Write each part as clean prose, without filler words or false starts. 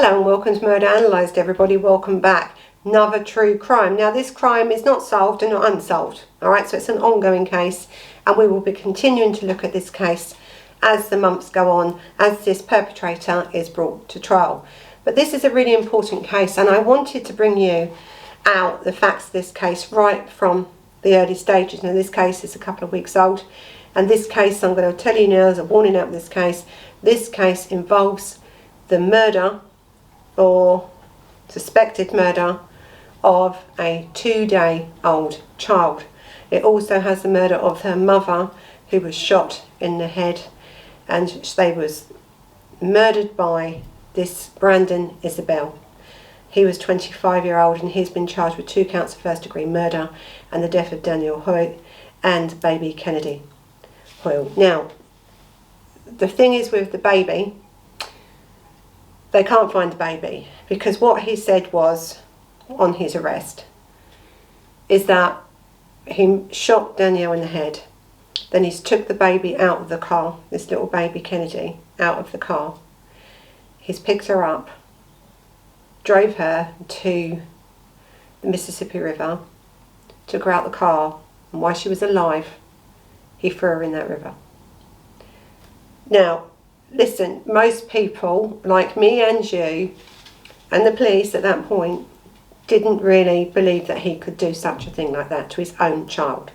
Hello and welcome to Murder Analysed, everybody. Welcome back. Another true crime. Now this crime is not solved and not unsolved. Alright, so it's an ongoing case and we will be continuing to look at this case as the months go on, as this perpetrator is brought to trial. But this is a really important case and I wanted to bring you out the facts of this case right from the early stages. Now this case is a couple of weeks old and this case, I'm going to tell you now as a warning out of this case involves the murder or suspected murder of a 2-day-old child. It also has the murder of her mother, who was shot in the head, and they was murdered by this Brandon Isabelle. He was 25-year-old and he's been charged with 2 counts of first-degree murder and the death of Danielle Hoyle and baby Kennedy Hoyle. Now, the thing is with the baby, they can't find the baby because what he said was, on his arrest, is that he shot Danielle in the head. Then he's took the baby out of the car, this little baby Kennedy, out of the car. He's picked her up, drove her to the Mississippi River, took her out the car, and while she was alive, he threw her in that river. Now, listen, most people, like me and you, and the police at that point, didn't really believe that he could do such a thing like that to his own child.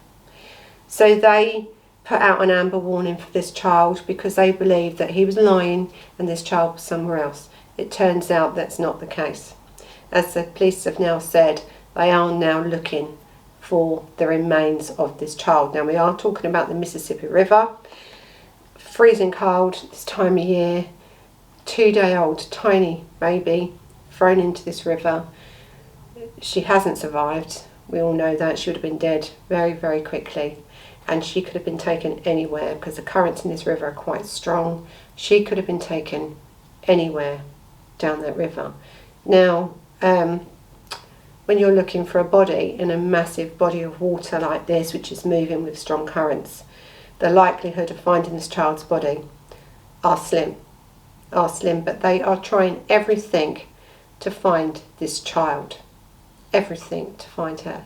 So they put out an amber warning for this child because they believed that he was lying and this child was somewhere else. It turns out that's not the case. As the police have now said, they are now looking for the remains of this child. Now we are talking about the Mississippi River. Freezing cold this time of year, 2-day-old tiny baby thrown into this river. She hasn't survived. We all know that. She would have been dead very, very quickly. And she could have been taken anywhere because the currents in this river are quite strong. She could have been taken anywhere down that river. Now, when you're looking for a body in a massive body of water like this, which is moving with strong currents, the likelihood of finding this child's body are slim, but they are trying everything to find this child, everything to find her.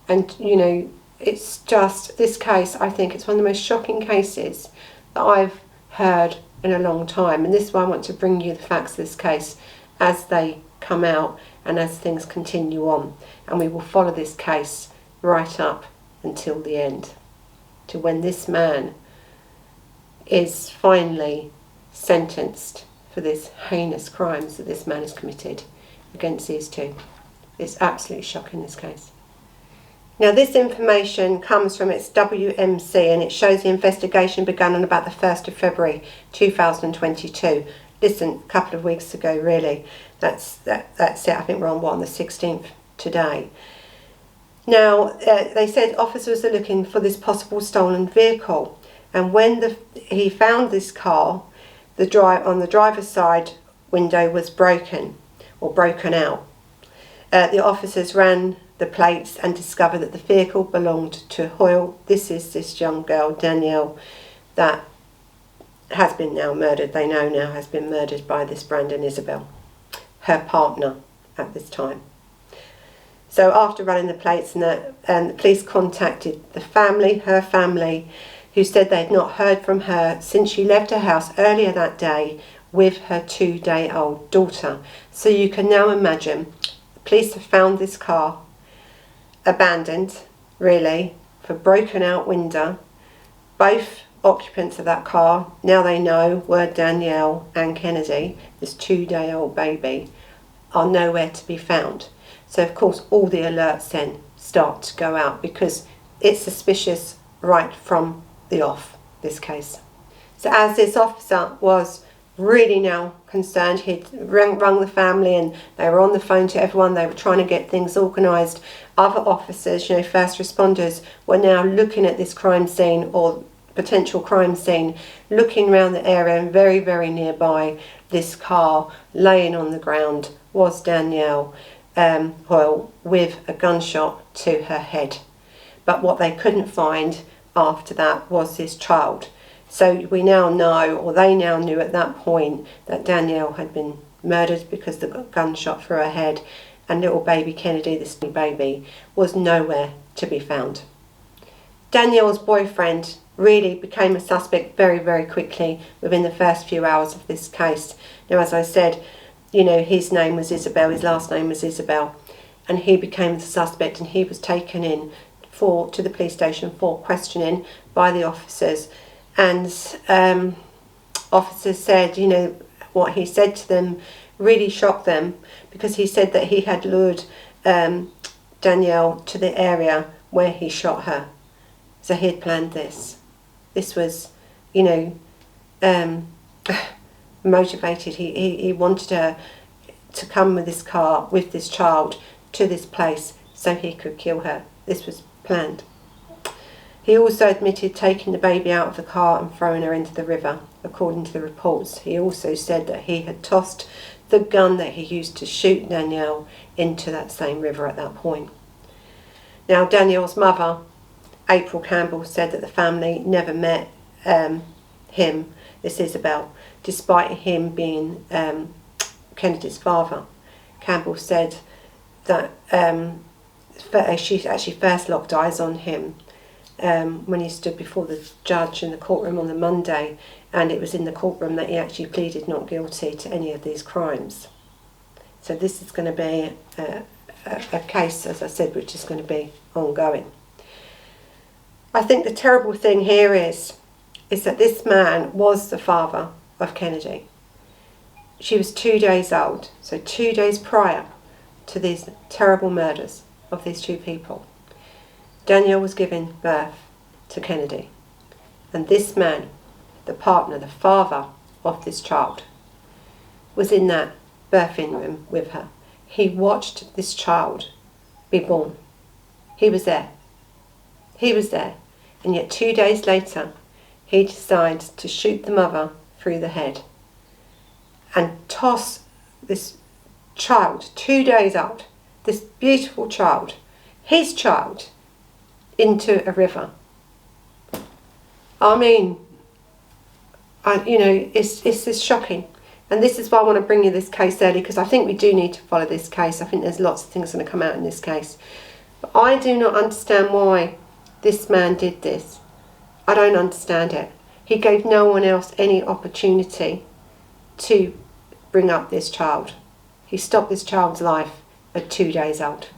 And you know, it's just, this case, I think it's one of the most shocking cases that I've heard in a long time, and this is why I want to bring you the facts of this case as they come out and as things continue on, and we will follow this case right up until the end, to when this man is finally sentenced for this heinous crimes that this man has committed against these two. It's absolutely shocking, this case. Now this information comes from its WMC and it shows the investigation began on about the 1st of February 2022. Listen, a couple of weeks ago really. That's it. I think we're on the 16th today. Now, they said officers are looking for this possible stolen vehicle, and when he found this car, on the driver's side window was broken out. The officers ran the plates and discovered that the vehicle belonged to Hoyle. This is this young girl, Danielle, that has been now murdered. They know now has been murdered by this Brandon Isabelle, her partner at this time. So after running the plates and the police contacted the family, her family, who said they had not heard from her since she left her house earlier that day with her 2-day-old daughter. So you can now imagine, the police have found this car abandoned, really, for broken out window. Both occupants of that car, now they know, were Danielle and Kennedy, this 2-day-old baby, are nowhere to be found. So of course all the alerts then start to go out because it's suspicious right from the off, this case. So as this officer was really now concerned, he'd rung the family and they were on the phone to everyone, they were trying to get things organised. Other officers, you know, first responders, were now looking at this crime scene or potential crime scene, looking around the area, and very, very nearby, this car laying on the ground was Danielle Hoyle with a gunshot to her head. But what they couldn't find after that was this child. So we now know, or they now knew at that point, that Danielle had been murdered because the gunshot through her head, and little baby Kennedy, this new baby, was nowhere to be found. Danielle's boyfriend really became a suspect very, very quickly within the first few hours of this case. Now, as I said, his name was Isabelle, his last name was Isabelle, and he became the suspect, and he was taken in to the police station for questioning by the officers. And officers said, what he said to them really shocked them, because he said that he had lured Danielle to the area where he shot her. So he had planned this. This was, motivated. He wanted her to come with this car, with this child, to this place so he could kill her. This was planned. He also admitted taking the baby out of the car and throwing her into the river, according to the reports. He also said that he had tossed the gun that he used to shoot Danielle into that same river at that point. Now, Danielle's mother, April Campbell, said that the family never met him, this Isabelle, despite him being Kennedy's father. Campbell said that she actually first locked eyes on him when he stood before the judge in the courtroom on the Monday, and it was in the courtroom that he actually pleaded not guilty to any of these crimes. So this is going to be a case, as I said, which is going to be ongoing. I think the terrible thing here is that this man was the father of Kennedy. She was 2 days old, so 2 days prior to these terrible murders of these two people. Danielle was giving birth to Kennedy, and this man, the partner, the father of this child, was in that birthing room with her. He watched this child be born. He was there. He was there. And yet 2 days later, he decides to shoot the mother through the head and toss this child, 2 days old, this beautiful child, his child, into a river. I mean, it's just shocking. And this is why I want to bring you this case early, because I think we do need to follow this case. I think there's lots of things going to come out in this case. But I do not understand why this man did this. I don't understand it. He gave no one else any opportunity to bring up this child. He stopped this child's life at 2 days old.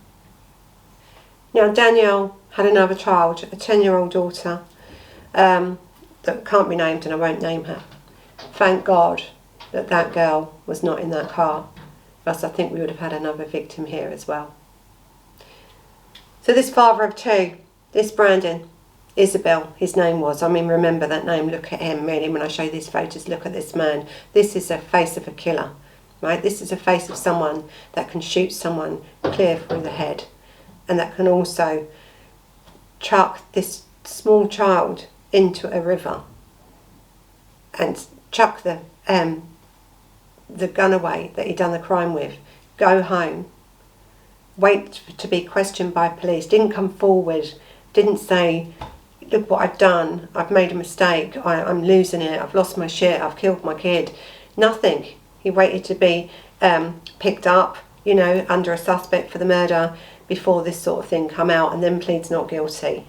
Now, Danielle had another child, a 10-year-old daughter, that can't be named, and I won't name her. Thank God that girl was not in that car, else I think we would have had another victim here as well. So this father of two, this Brandon Isabelle, his name was, remember that name, look at him really, when I show these photos, look at this man. This is a face of a killer, right? This is a face of someone that can shoot someone clear through the head, and that can also chuck this small child into a river and chuck the gun away that he'd done the crime with, go home, wait to be questioned by police, didn't come forward, didn't say, look what I've done, I've made a mistake, I'm losing it, I've lost my shit, I've killed my kid. Nothing. He waited to be picked up, under a suspect for the murder before this sort of thing come out, and then pleads not guilty.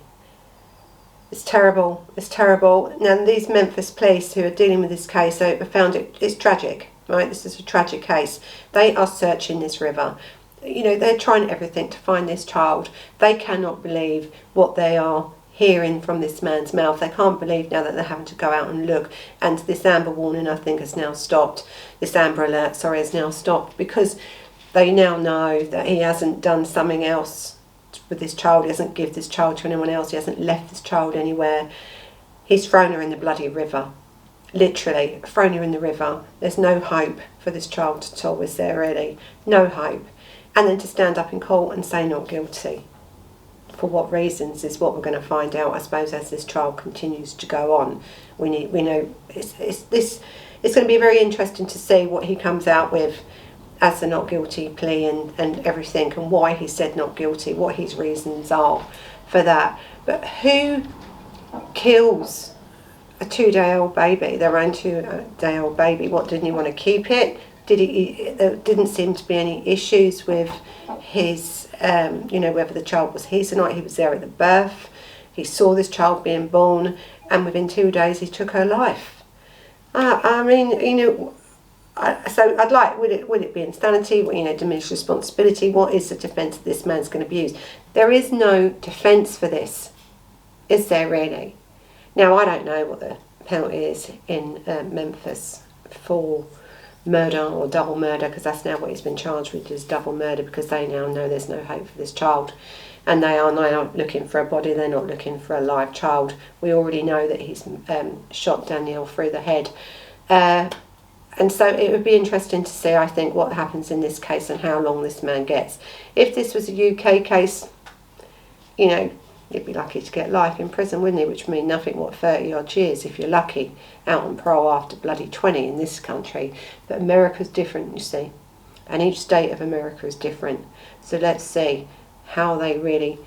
It's terrible. It's terrible. Now, these Memphis police who are dealing with this case, found it's tragic, right? This is a tragic case. They are searching this river. They're trying everything to find this child. They cannot believe what they are hearing from this man's mouth. They can't believe now that they're having to go out and look. And this amber warning, I think, has now stopped. This amber alert, has now stopped, because they now know that he hasn't done something else with this child. He hasn't given this child to anyone else. He hasn't left this child anywhere. He's thrown her in the bloody river. Literally thrown her in the river. There's no hope for this child at all, is there really? No hope. And then to stand up in court and say not guilty. For what reasons is what we're going to find out, I suppose, as this trial continues to go on. We know it's going to be very interesting to see what he comes out with as a not guilty plea and everything, and why he said not guilty, what his reasons are for that. But who kills a 2-day-old baby, their own 2-day-old baby? What, didn't he want to keep it? There didn't seem to be any issues with his, whether the child was his or not. He was there at the birth. He saw this child being born, and within 2 days he took her life. So I'd like, would it be insanity? Diminished responsibility? What is the defence that this man's going to be used? There is no defence for this, is there really? Now, I don't know what the penalty is in Memphis for murder or double murder, because that's now what he's been charged with, is double murder, because they now know there's no hope for this child, and they are now looking for a body. They're not looking for a live child. We already know that he's shot Danielle through the head. And so it would be interesting to see, I think, what happens in this case and how long this man gets. If this was a UK case, he'd be lucky to get life in prison, wouldn't he? Which would mean nothing, 30 odd years if you're lucky, out on parole after bloody 20 in this country. But America's different, you see. And each state of America is different. So let's see how they really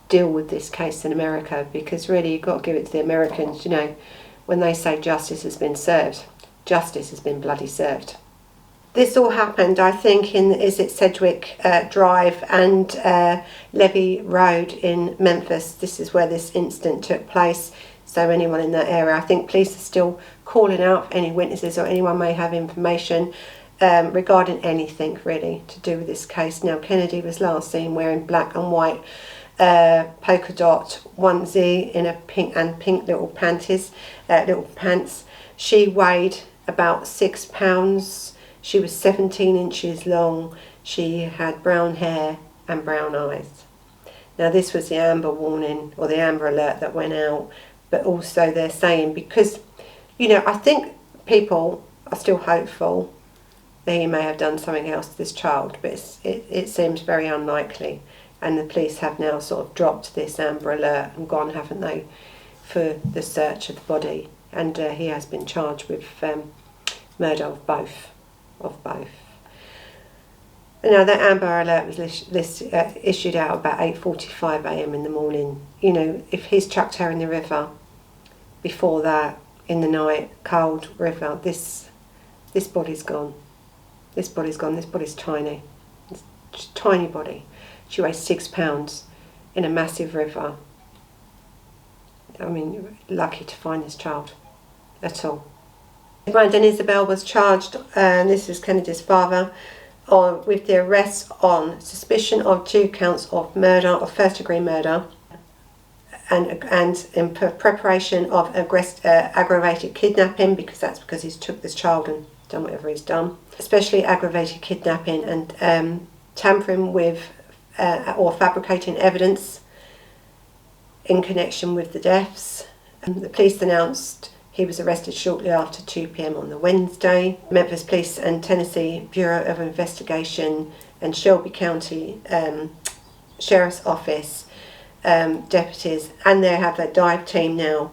deal with this case in America, because really you've got to give it to the Americans, when they say justice has been served. Justice has been bloody served. This all happened, I think, in Sedgwick Drive and Levy Road in Memphis. This is where this incident took place. So anyone in that area, I think police are still calling out for any witnesses or anyone may have information regarding anything really to do with this case. Now, Kennedy was last seen wearing black and white polka dot onesie in a pink little panties, little pants. She weighed about 6 pounds. She was 17 inches long. She had brown hair and brown eyes. Now, this was the amber warning or the amber alert that went out, but also they're saying, because I think people are still hopeful that he may have done something else to this child, but it seems very unlikely, and the police have now sort of dropped this amber alert and gone, haven't they, for the search of the body. And he has been charged with murder of both. Now, that amber alert was issued out about 8:45 a.m. in the morning. If he's chucked her in the river before that, in the night, cold river, this body's gone. This body's gone. This body's tiny. It's just a tiny body. She weighs 6 pounds in a massive river. Lucky to find this child at all. Brandon Isabelle was charged, and this is Kennedy's father, with the arrest on suspicion of 2 counts of murder, of first-degree murder, and in preparation of aggravated kidnapping, because he's took this child and done whatever he's done, especially aggravated kidnapping and tampering with or fabricating evidence in connection with the deaths. The police announced he was arrested shortly after 2 p.m. on the Wednesday. Memphis Police and Tennessee Bureau of Investigation and Shelby County Sheriff's Office deputies, and they have their dive team now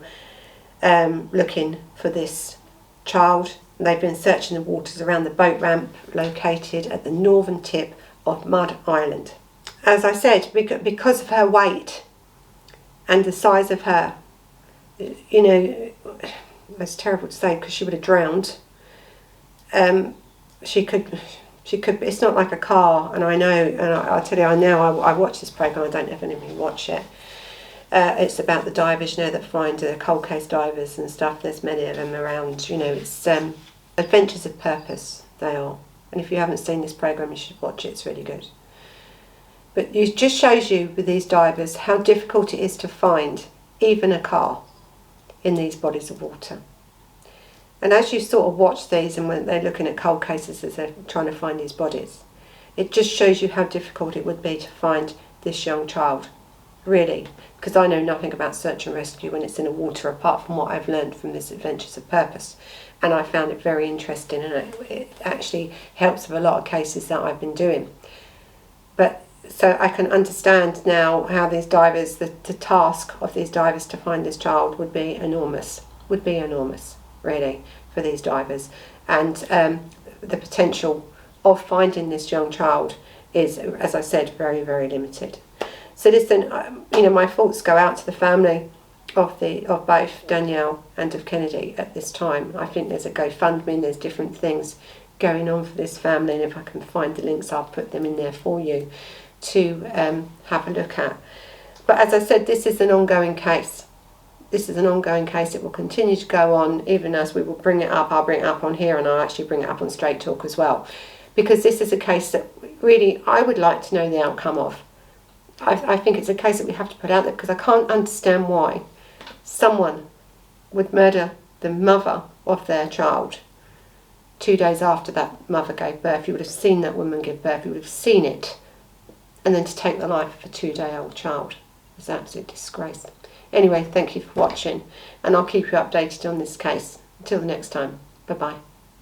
looking for this child. They've been searching the waters around the boat ramp located at the northern tip of Mud Island. As I said, because of her weight and the size of her, it's terrible to say because she would have drowned. She could. It's not like a car, and I know, and I tell you, I watch this program. I don't ever even watch it. It's about the divers, that find cold case divers and stuff. There's many of them around. It's adventures of purpose. They are, and if you haven't seen this program, you should watch it. It's really good. But it just shows you with these divers how difficult it is to find even a car in these bodies of water. And as you sort of watch these, and when they're looking at cold cases as they're trying to find these bodies, it just shows you how difficult it would be to find this young child, really. Because I know nothing about search and rescue when it's in the water, apart from what I've learned from this Adventures of Purpose. And I found it very interesting, and it actually helps with a lot of cases that I've been doing. But so I can understand now how these divers, the task of these divers to find this child would be enormous, really, for these divers. And the potential of finding this young child is, as I said, very, very limited. So listen, my thoughts go out to the family of both Danielle and of Kennedy at this time. I think there's a GoFundMe, there's different things going on for this family, and if I can find the links, I'll put them in there for you to have a look at. But as I said, this is an ongoing case. This is an ongoing case. It will continue to go on, even as we will bring it up. I'll bring it up on here, and I'll actually bring it up on Straight Talk as well, because this is a case that really I would like to know the outcome of. I think it's a case that we have to put out there, because I can't understand why someone would murder the mother of their child 2 days after that mother gave birth. You would have seen that woman give birth, you would have seen it, and then to take the life of a 2-day-old child is an absolute disgrace. Anyway, thank you for watching, and I'll keep you updated on this case. Until the next time, bye bye.